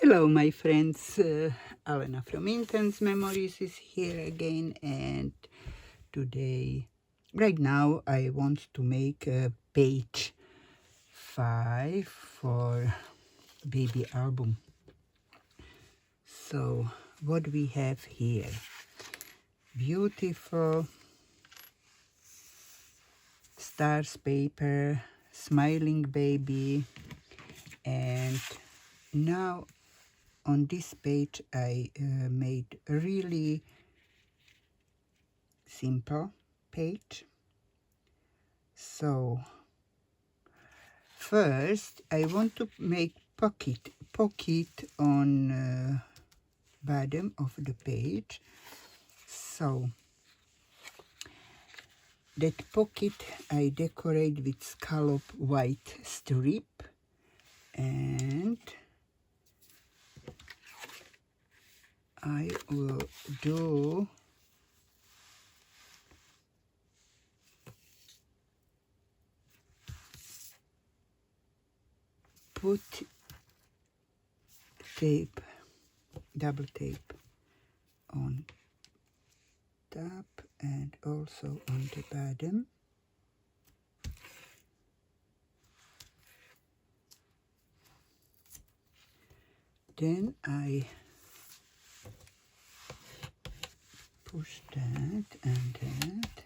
Hello, my friends. Alena from Intense Memories is here again, and today, right now, I want to make a page 5 for baby album. So, what we have here? Beautiful stars paper, smiling baby, and now on this page I made a really simple page. So first I want to make pocket on bottom of the page. So that pocket I decorate with scallop white strip, and I will do put tape, double tape on top and also on the bottom. Then I push that and that.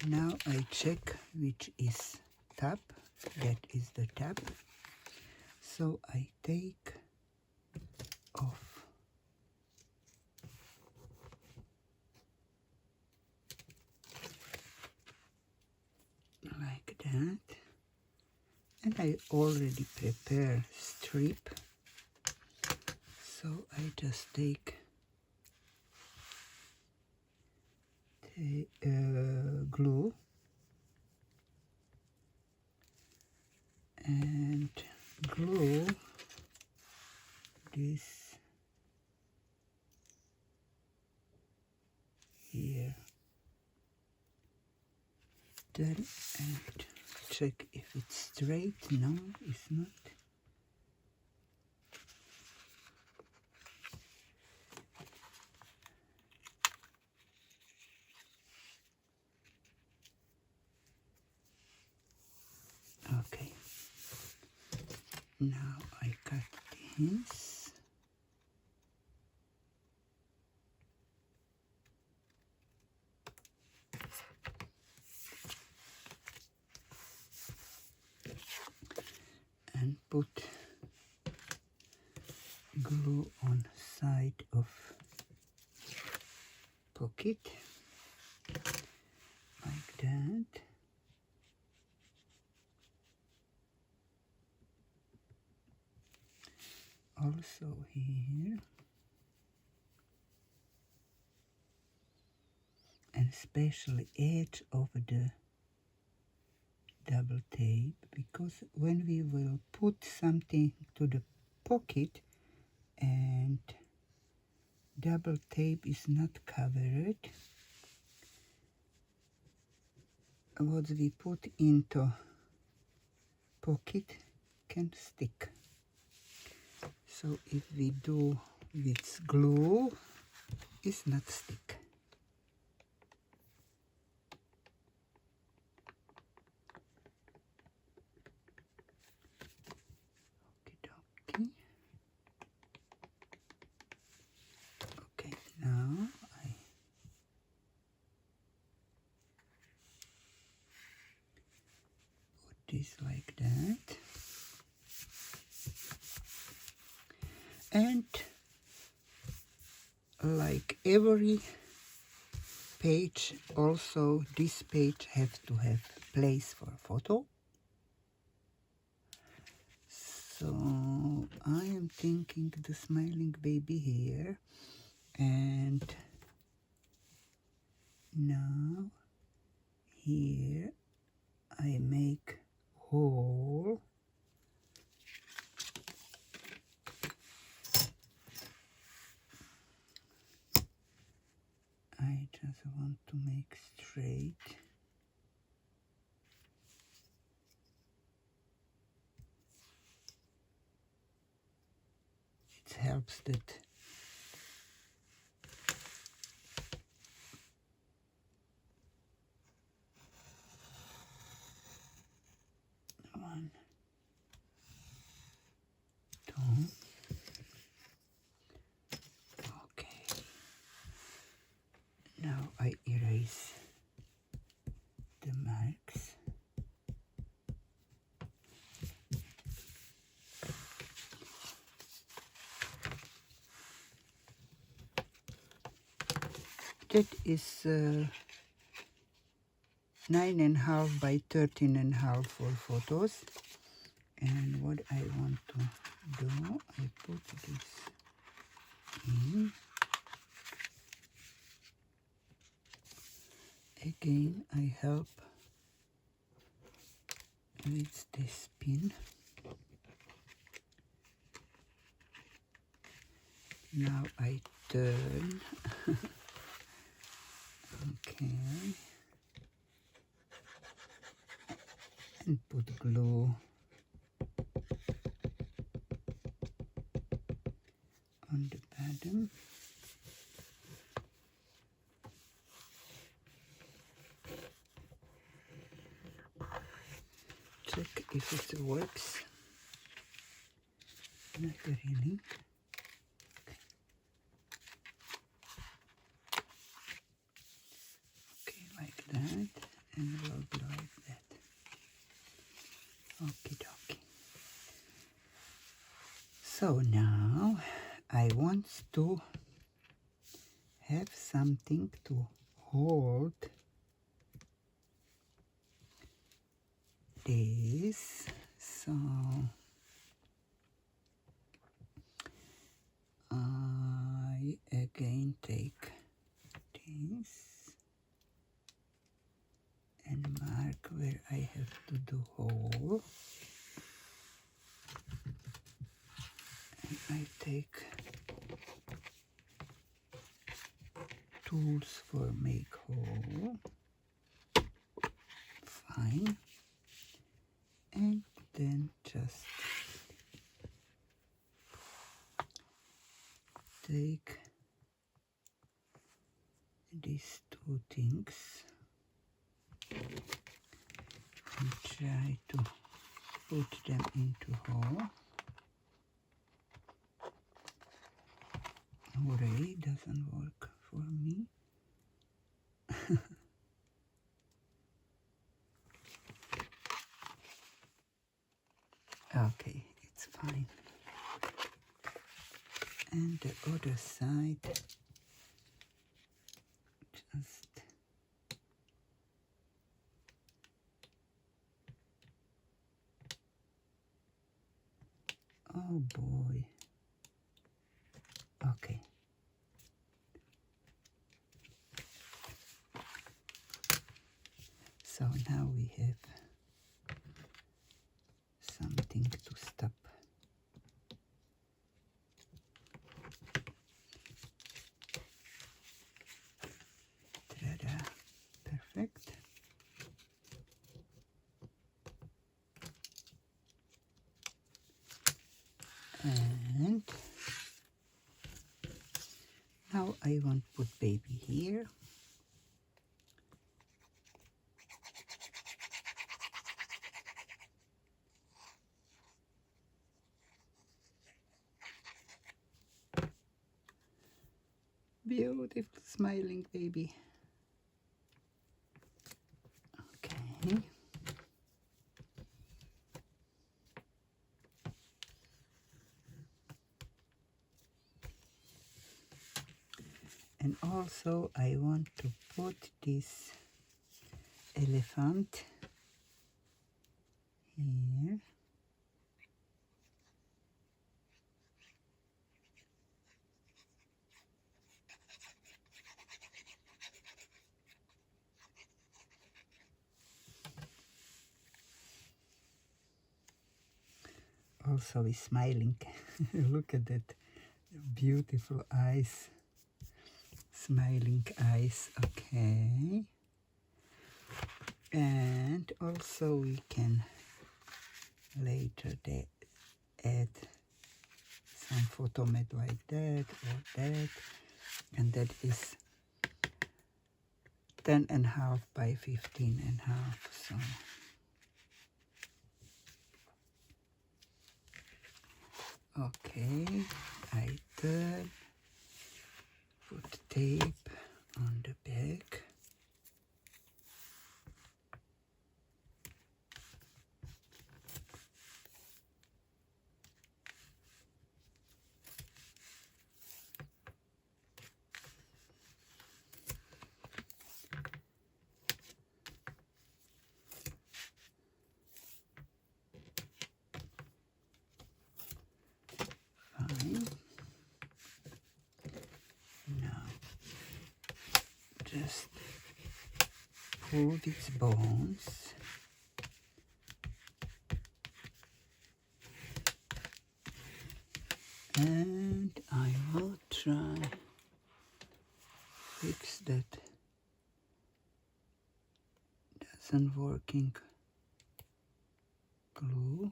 Now I check which is top. That is the top. So I take off like that. And I already prepare strip. So I just take the glue and glue this here. Then and check if it's straight. No, it's not. Okay. Now I cut this. And put glue on side of pocket like that. Also here, and especially edge of the double tape, because when we will put something to the pocket and double tape is not covered, what we put into pocket can stick. So if we do with glue, it's not stick. Okay. Okay, now I put this like that. And like every page, also this page has to have place for a photo. So I am thinking the smiling baby here, and now here I make hole. I just want to make straight. it helps that one, two. Okay. Now I erase the marks. That is 9.5 by 13.5 for photos. And what I want to do, I put this in. Again, I help with this pin. Now I turn. Okay. And put glue on the bottom. Check if it works. Not really. Okay, like that, and we'll go like that. Okie dokie. So now I want to have something to hold this. So I again take this and mark where I have to do hole. And I take tools for make hole. Fine. And then just take these two things and try to put them into hole. Hooray, doesn't work for me. Okay, it's fine. And the other side, just oh boy. Okay. So now we have something to stop. Ta-da. Perfect. And now I want to put baby here. Beautiful smiling baby. Okay. And also I want to put this elephant here. Also is smiling. Look at that beautiful eyes. Smiling eyes. Okay. And also we can later add some photo made like that or that, and that is 10.5 by 15.5. So okay, I turn, put tape on the back. Fine. Now just pull its bones. And I will try fix that doesn't working glue.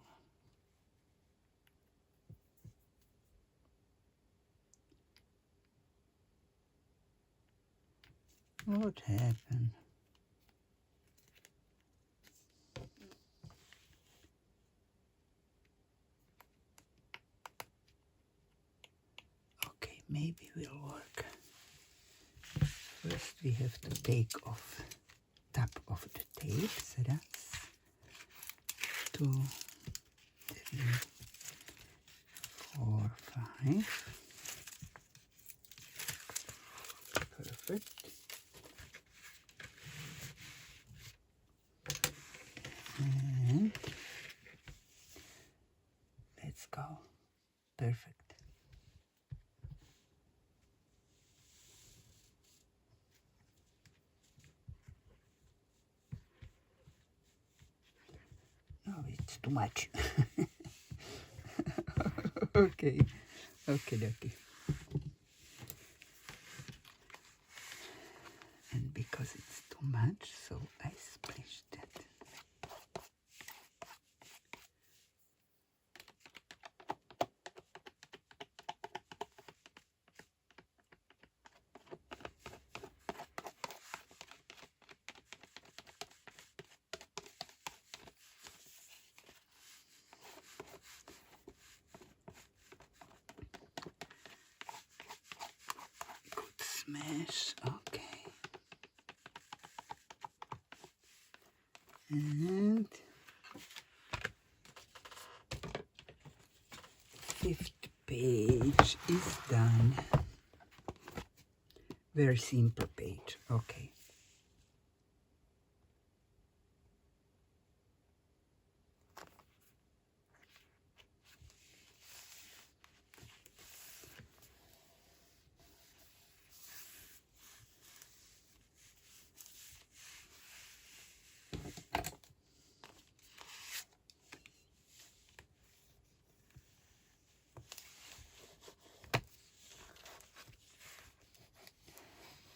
What happened? Okay, maybe will work. First we have to take off top of the tape. So that's 2, 3, 4, 5. Perfect. And let's go. Perfect. No, it's too much. Okay. Okay. And because it's too much, so I splash that. Good smash. Okay. And 5th page is done. Very simple page. Okay.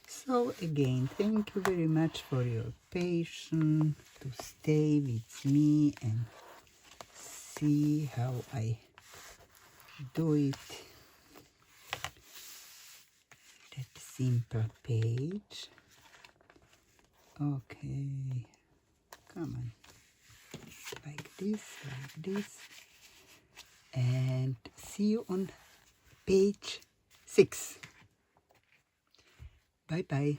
So again, thank you very much for your patience to stay with me and see how I do it. That simple page. Okay, come on, like this, and see you on page 6. Bye bye.